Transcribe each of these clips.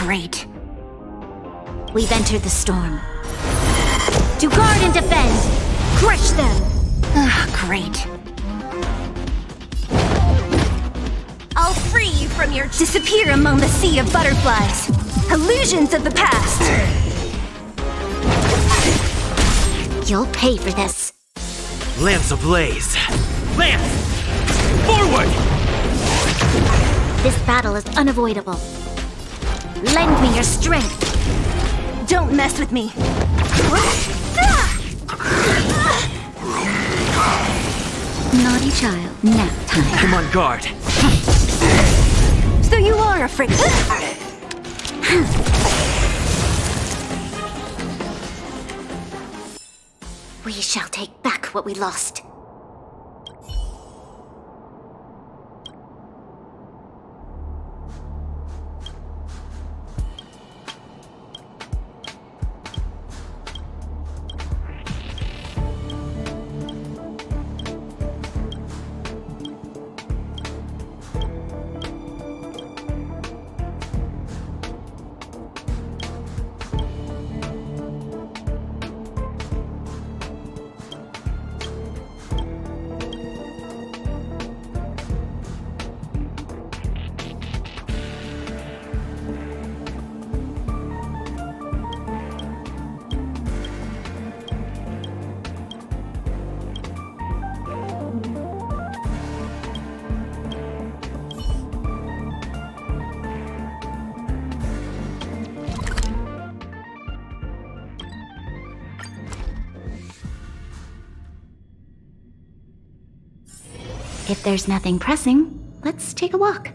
Great. We've entered the storm. To guard and defend! Crush them! Great. I'll free you from your... Disappear among the sea of butterflies! Illusions of the past! You'll pay for this. Lance ablaze! Lance! Forward! This battle is unavoidable. Lend me your strength. Don't mess with me. Naughty child, nap time. I'm on guard. So you are afraid. We shall take back what we lost. If there's nothing pressing, let's take a walk.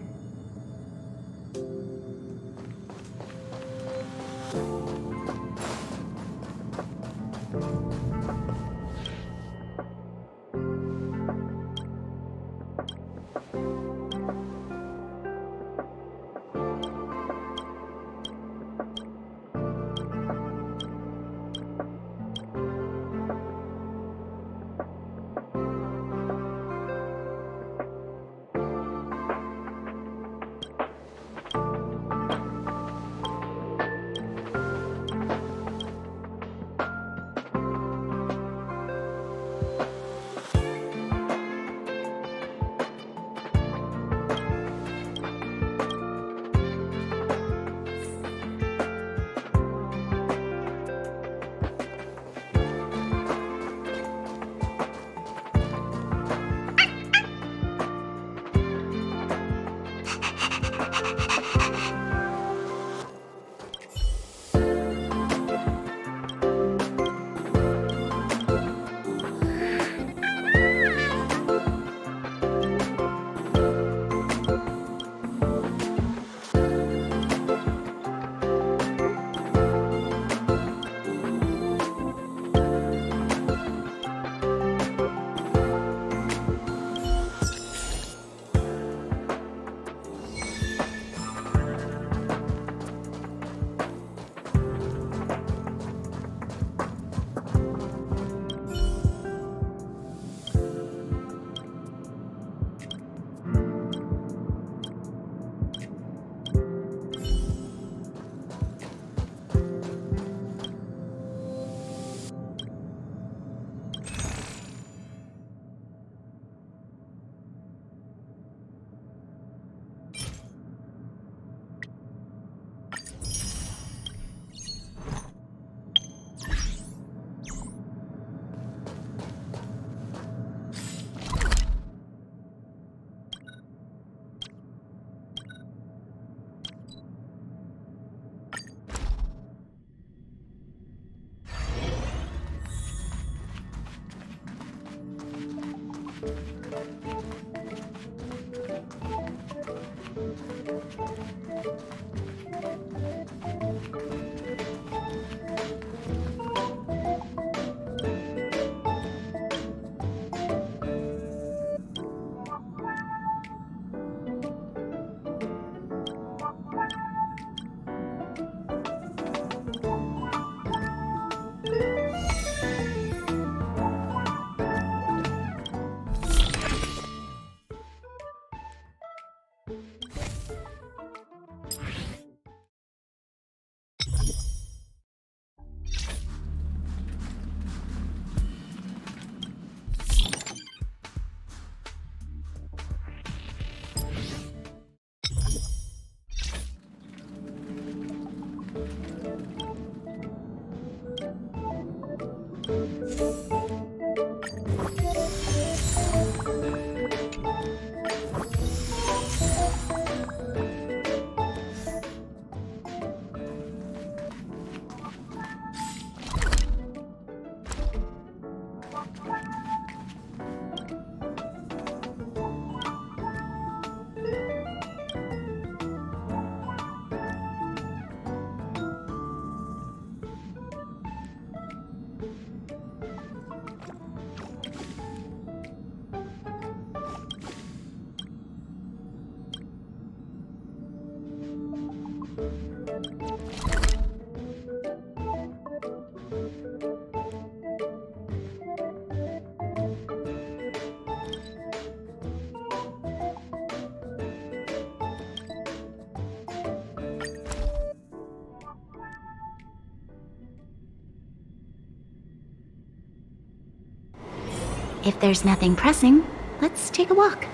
If there's nothing pressing, let's take a walk.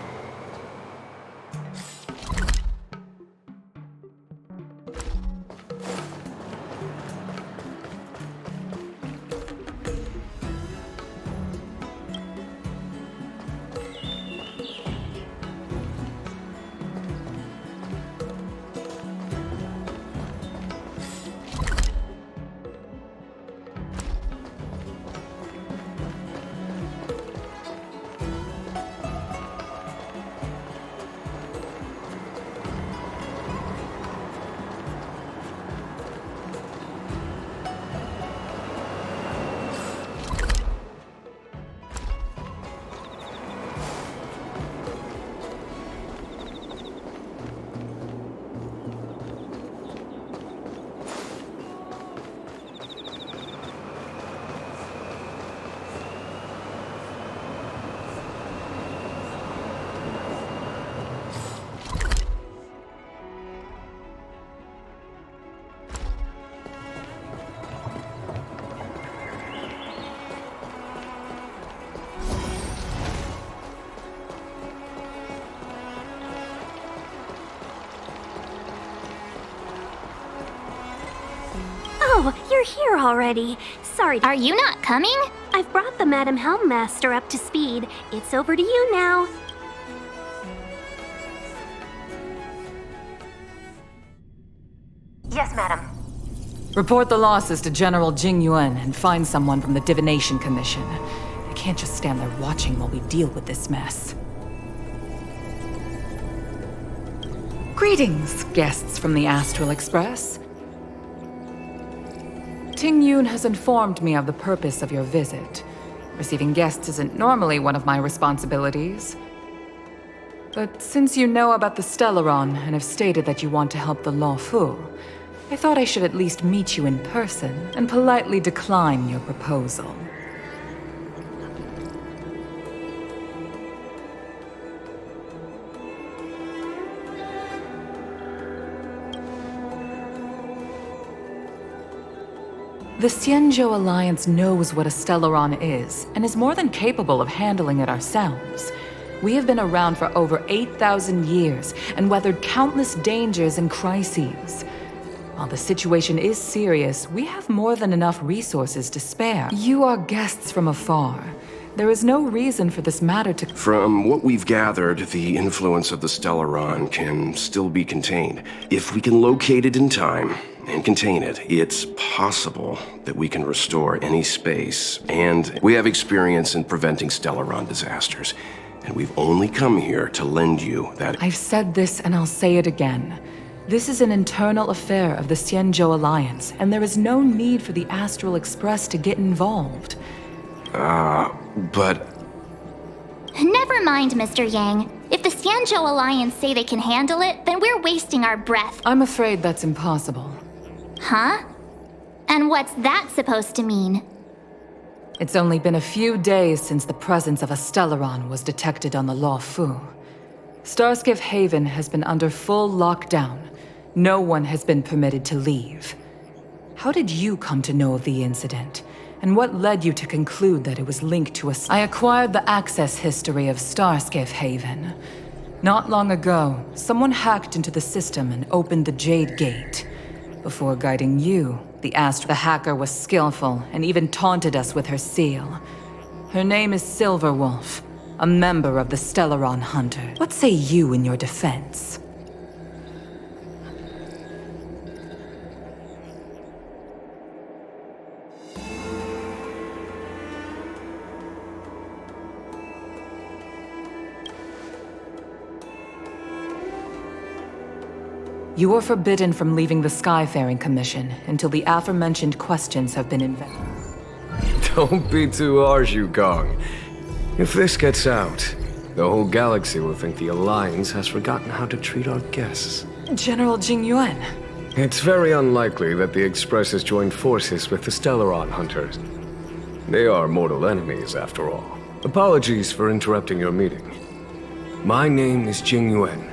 Oh, you're here already. Sorry. Are you not coming? I've brought the Madam Helmmaster up to speed. It's over to you now. Yes, madam. Report the losses to General Jing Yuan and find someone from the Divination Commission. I can't just stand there watching while we deal with this mess. Greetings, guests from the Astral Express. Ting Yun has informed me of the purpose of your visit. Receiving guests isn't normally one of my responsibilities. But since you know about the Stellaron and have stated that you want to help the Loufu, I thought I should at least meet you in person and politely decline your proposal. The Xianzhou Alliance knows what a Stellaron is, and is more than capable of handling it ourselves. We have been around for over 8,000 years, and weathered countless dangers and crises. While the situation is serious, we have more than enough resources to spare. You are guests from afar. There is no reason for this matter to— From what we've gathered, the influence of the Stellaron can still be contained. If we can locate it in time and contain it, it's possible that we can restore any space. And we have experience in preventing Stellaron disasters. And we've only come here to lend you that— I've said this and I'll say it again. This is an internal affair of the Xianzhou Alliance, and there is no need for the Astral Express to get involved. But Never mind, Mr. Yang. If the Xianzhou Alliance say they can handle it, then we're wasting our breath. I'm afraid that's impossible. Huh? And what's that supposed to mean? It's only been a few days since the presence of a Stellaron was detected on the Loufu. Starskiff Haven has been under full lockdown. No one has been permitted to leave. How did you come to know of the incident? And what led you to conclude that it was linked to I acquired the access history of Starskiff Haven. Not long ago, someone hacked into the system and opened the Jade Gate. Before guiding you, The hacker was skillful and even taunted us with her seal. Her name is Silverwolf, a member of the Stellaron Hunter. What say you in your defense? You are forbidden from leaving the Skyfaring Commission until the aforementioned questions have been investigated. Don't be too harsh, Yukong. If this gets out, the whole galaxy will think the Alliance has forgotten how to treat our guests. General Jingyuan. It's very unlikely that the Express has joined forces with the Stellaron Hunters. They are mortal enemies, after all. Apologies for interrupting your meeting. My name is Jingyuan.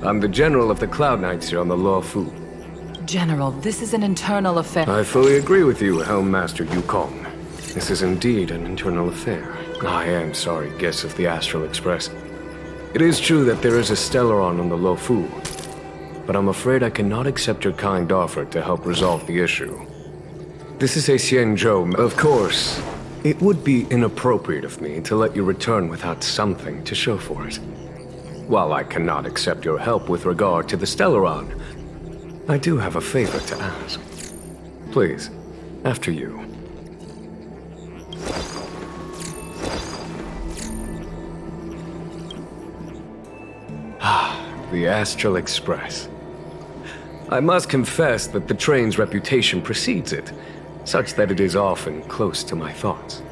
I'm the General of the Cloud Knights here on the Loufu. General, this is an internal affair. I fully agree with you, Helm Master Yukong. This is indeed an internal affair. I am sorry, guests of the Astral Express. It is true that there is a Stellaron on the Loufu, but I'm afraid I cannot accept your kind offer to help resolve the issue. This is a Xianzhou. Of course, it would be inappropriate of me to let you return without something to show for it. While I cannot accept your help with regard to the Stellaron, I do have a favor to ask. Please, after you. The Astral Express. I must confess that the train's reputation precedes it, such that it is often close to my thoughts.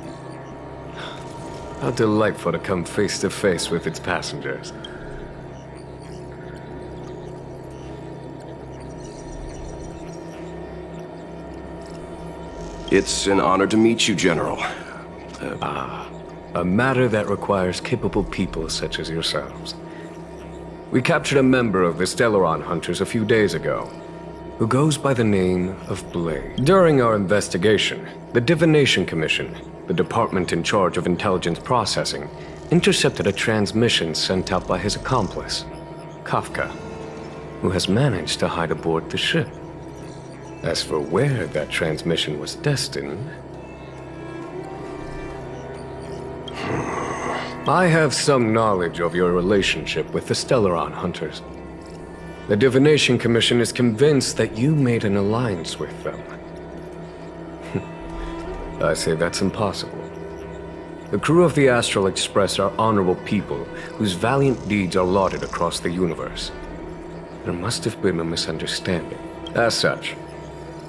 How delightful to come face to face with its passengers. It's an honor to meet you, General. A matter that requires capable people such as yourselves. We captured a member of the Stellaron Hunters a few days ago, who goes by the name of Blade. During our investigation, the Divination Commission, the department in charge of intelligence processing, intercepted a transmission sent out by his accomplice, Kafka, who has managed to hide aboard the ship. As for where that transmission was destined, I have some knowledge of your relationship with the Stellaron Hunters. The Divination Commission is convinced that you made an alliance with them. I say that's impossible. The crew of the Astral Express are honorable people whose valiant deeds are lauded across the universe. There must have been a misunderstanding. As such,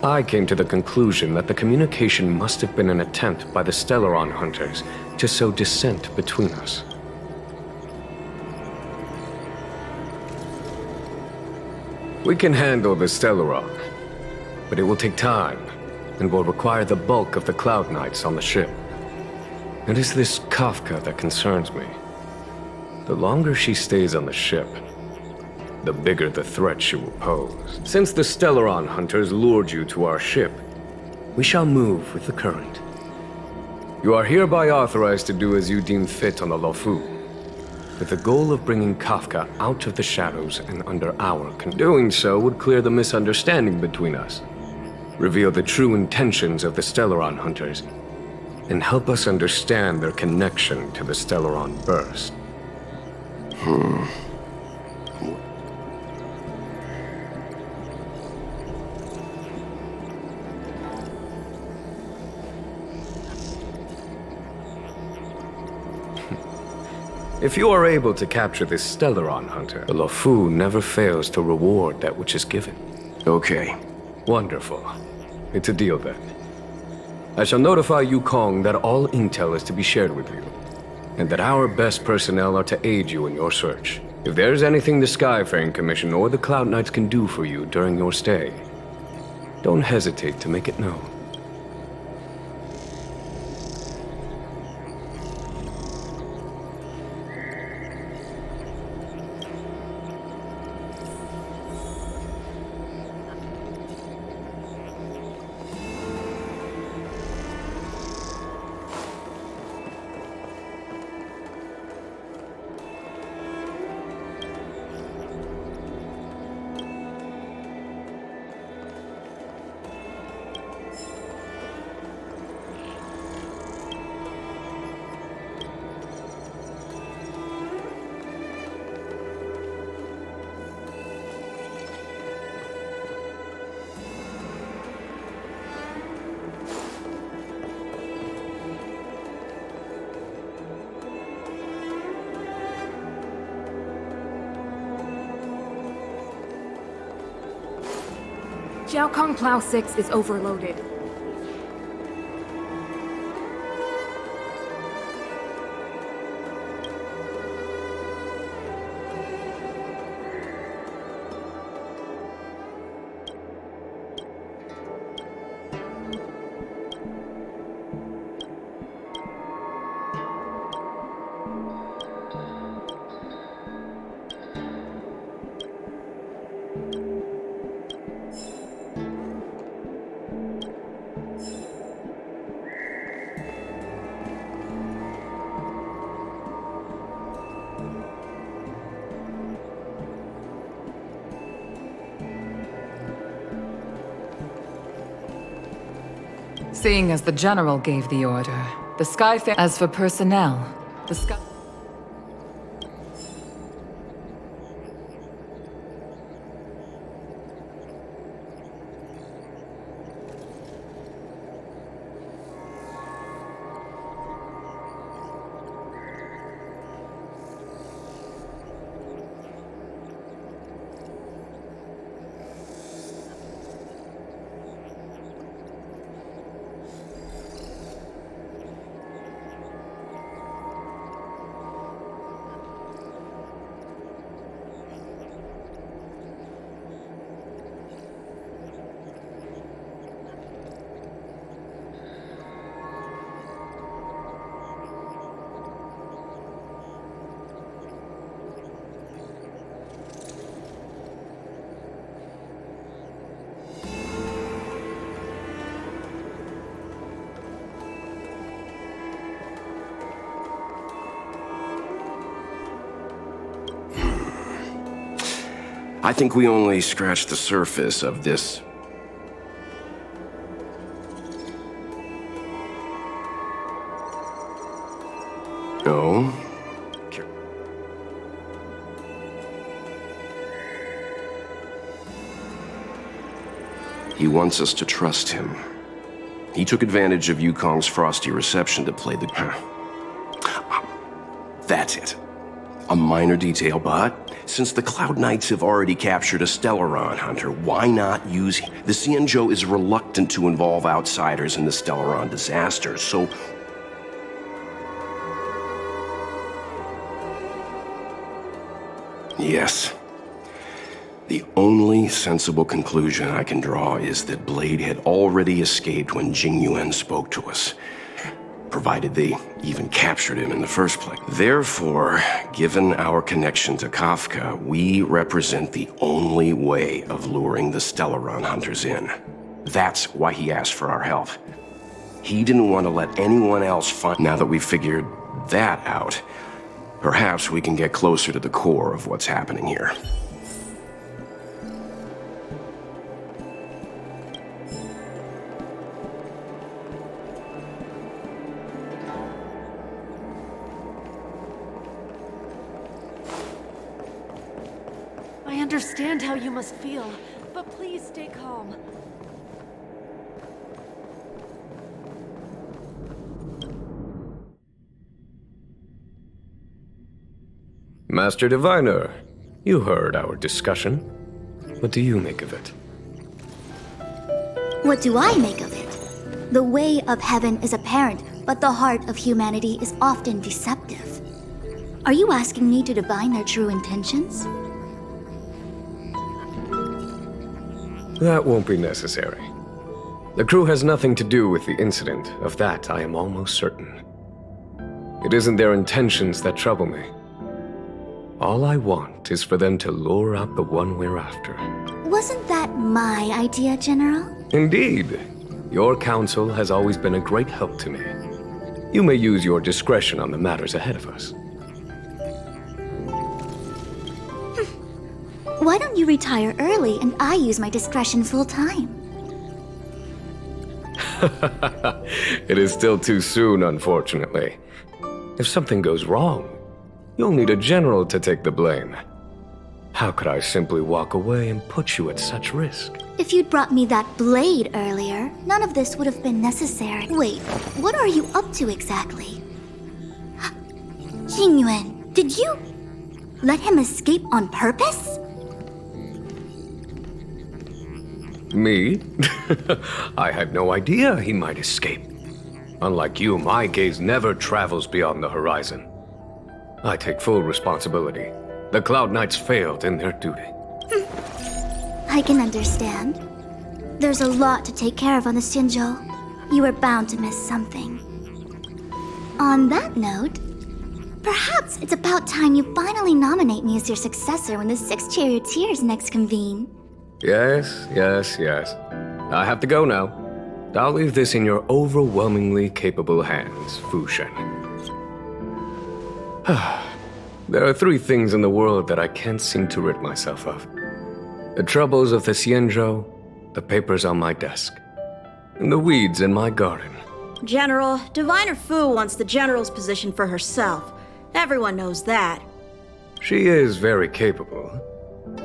I came to the conclusion that the communication must have been an attempt by the Stellaron Hunters to sow dissent between us. We can handle the Stellaron, but it will take time and will require the bulk of the Cloud Knights on the ship. It is this Kafka that concerns me. The longer she stays on the ship, the bigger the threat she will pose. Since the Stellaron Hunters lured you to our ship, we shall move with the current. You are hereby authorized to do as you deem fit on the Loufu, with the goal of bringing Kafka out of the shadows and under our control. Doing so would clear the misunderstanding between us, reveal the true intentions of the Stellaron Hunters, and help us understand their connection to the Stellaron Burst. If you are able to capture this Stellaron Hunter, the Loufu never fails to reward that which is given. Okay. Wonderful. It's a deal then. I shall notify Yukong that all intel is to be shared with you, and that our best personnel are to aid you in your search. If there is anything the Skyfaring Commission or the Cloud Knights can do for you during your stay, don't hesitate to make it known. Jiaokong Plow 6 is overloaded. Seeing as the General gave the order, the Skyfarer... As for personnel, the Sky... I think we only scratched the surface of this. No. He wants us to trust him. He took advantage of Yukong's frosty reception to play the... That's it. A minor detail, but since the Cloud Knights have already captured a Stellaron hunter, why not use... The Xianzhou is reluctant to involve outsiders in the Stellaron disaster, so... Yes. The only sensible conclusion I can draw is that Blade had already escaped when Jingyuan spoke to us, provided they even captured him in the first place. Therefore, given our connection to Kafka, we represent the only way of luring the Stellaron hunters in. That's why he asked for our help. He didn't want to let anyone else find... Now that we've figured that out, perhaps we can get closer to the core of what's happening here. I understand how you must feel, but please stay calm. Master Diviner, you heard our discussion. What do you make of it? What do I make of it? The way of heaven is apparent, but the heart of humanity is often deceptive. Are you asking me to divine their true intentions? That won't be necessary. The crew has nothing to do with the incident. Of that, I am almost certain. It isn't their intentions that trouble me. All I want is for them to lure out the one we're after. Wasn't that my idea, General? Indeed. Your counsel has always been a great help to me. You may use your discretion on the matters ahead of us. Why don't you retire early and I use my discretion full time? It is still too soon, unfortunately. If something goes wrong, you'll need a general to take the blame. How could I simply walk away and put you at such risk? If you'd brought me that blade earlier, none of this would have been necessary. Wait, what are you up to exactly? Jingyuan, did you let him escape on purpose? Me? I had no idea he might escape. Unlike you, my gaze never travels beyond the horizon. I take full responsibility. The Cloud Knights failed in their duty. I can understand. There's a lot to take care of on the Xianzhou. You were bound to miss something. On that note, perhaps it's about time you finally nominate me as your successor when the 6 charioteers next convene. Yes. I have to go now. I'll leave this in your overwhelmingly capable hands, Fu Shen. There are 3 things in the world that I can't seem to rid myself of. The troubles of the Xianzhou, the papers on my desk, and the weeds in my garden. General, Diviner Fu wants the General's position for herself. Everyone knows that. She is very capable,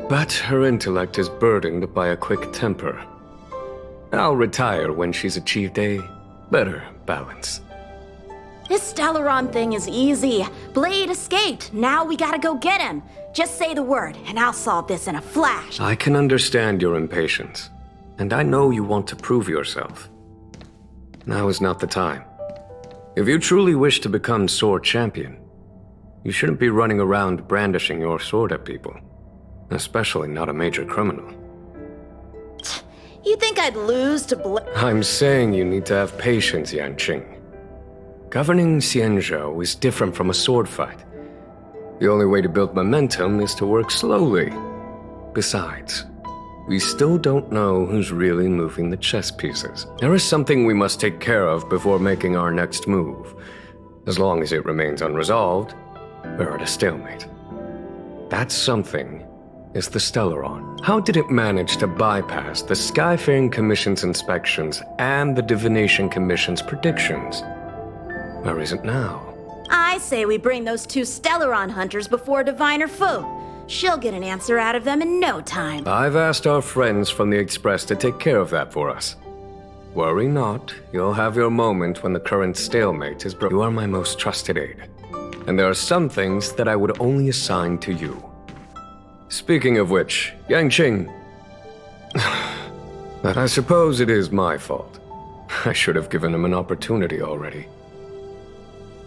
but her intellect is burdened by a quick temper. I'll retire when she's achieved a better balance. This Stellaron thing is easy. Blade escaped. Now we gotta go get him. Just say the word, and I'll solve this in a flash. I can understand your impatience, and I know you want to prove yourself. Now is not the time. If you truly wish to become sword champion, you shouldn't be running around brandishing your sword at people, especially not a major criminal. You think I'd lose to I'm saying you need to have patience, Yanqing. Governing Xianzhou is different from a sword fight. The only way to build momentum is to work slowly. Besides, we still don't know who's really moving the chess pieces. There is something we must take care of before making our next move. As long as it remains unresolved, we're at a stalemate. That something is the Stellaron. How did it manage to bypass the Skyfaring Commission's inspections and the Divination Commission's predictions? Where is it now? I say we bring those 2 Stellaron hunters before Diviner Fu. She'll get an answer out of them in no time. I've asked our friends from the Express to take care of that for us. Worry not, you'll have your moment when the current stalemate is broken. You are my most trusted aide, and there are some things that I would only assign to you. Speaking of which, Yanqing, I suppose it is my fault. I should have given him an opportunity already.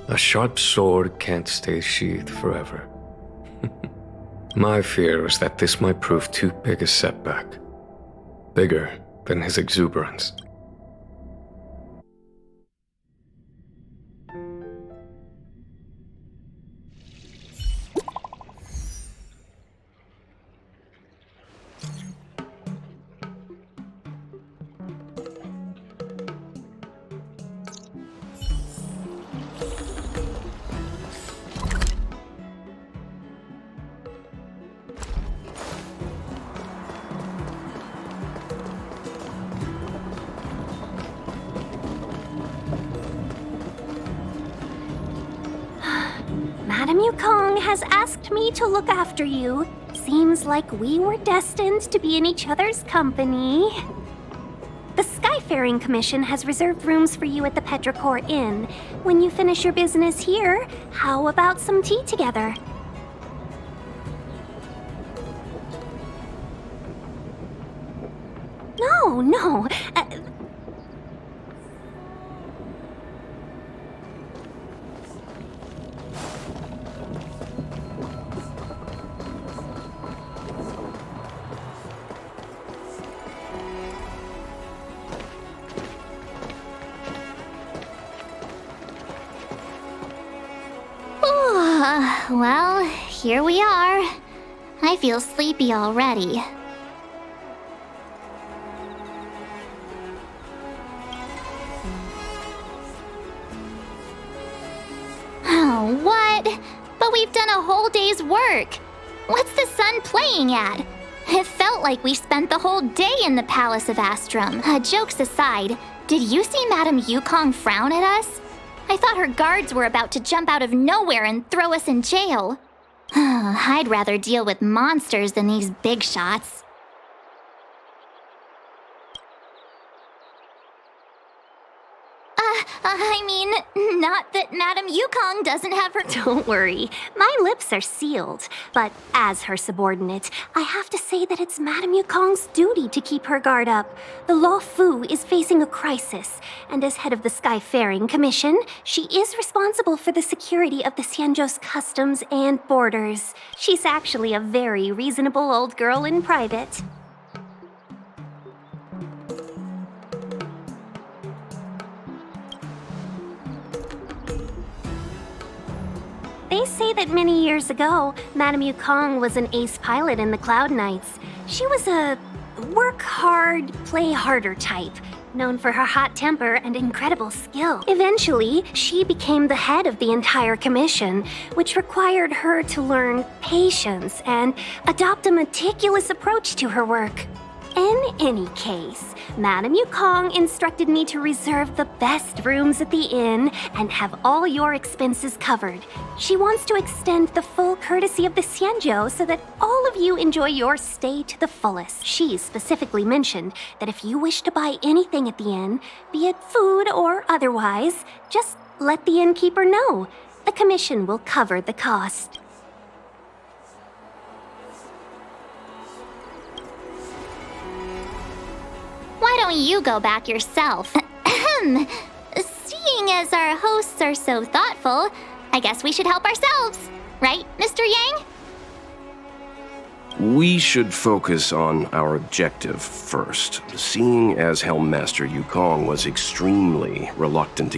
A sharp sword can't stay sheathed forever. My fear is that this might prove too big a setback. Bigger than his exuberance. Madame Yukong has asked me to look after you. Seems like we were destined to be in each other's company. The Skyfaring Commission has reserved rooms for you at the Petrichor Inn. When you finish your business here, how about some tea together? No. Well, here we are. I feel sleepy already. Oh, what? But we've done a whole day's work. What's the sun playing at? It felt like we spent the whole day in the Palace of Astrum. Jokes aside, did you see Madame Yukong frown at us? I thought her guards were about to jump out of nowhere and throw us in jail. I'd rather deal with monsters than these Bigshots. I mean, not that Madame Yukong doesn't have her. Don't worry, my lips are sealed. But as her subordinate, I have to say that it's Madame Yukong's duty to keep her guard up. The Loufu is facing a crisis, and as head of the Skyfaring Commission, she is responsible for the security of the Xianzhou's customs and borders. She's actually a very reasonable old girl in private. They say that many years ago, Madame Yukong was an ace pilot in the Cloud Knights. She was a work hard, play harder type, known for her hot temper and incredible skill. Eventually, she became the head of the entire commission, which required her to learn patience and adopt a meticulous approach to her work. In any case, Madame Yukong instructed me to reserve the best rooms at the inn and have all your expenses covered. She wants to extend the full courtesy of the Xianzhou so that all of you enjoy your stay to the fullest. She specifically mentioned that if you wish to buy anything at the inn, be it food or otherwise, just let the innkeeper know. The commission will cover the cost. Why don't you go back yourself? Seeing as our hosts are so thoughtful, I guess we should help ourselves. Right, Mr. Yang? We should focus on our objective first. Seeing as Helm Master Yukong was extremely reluctant to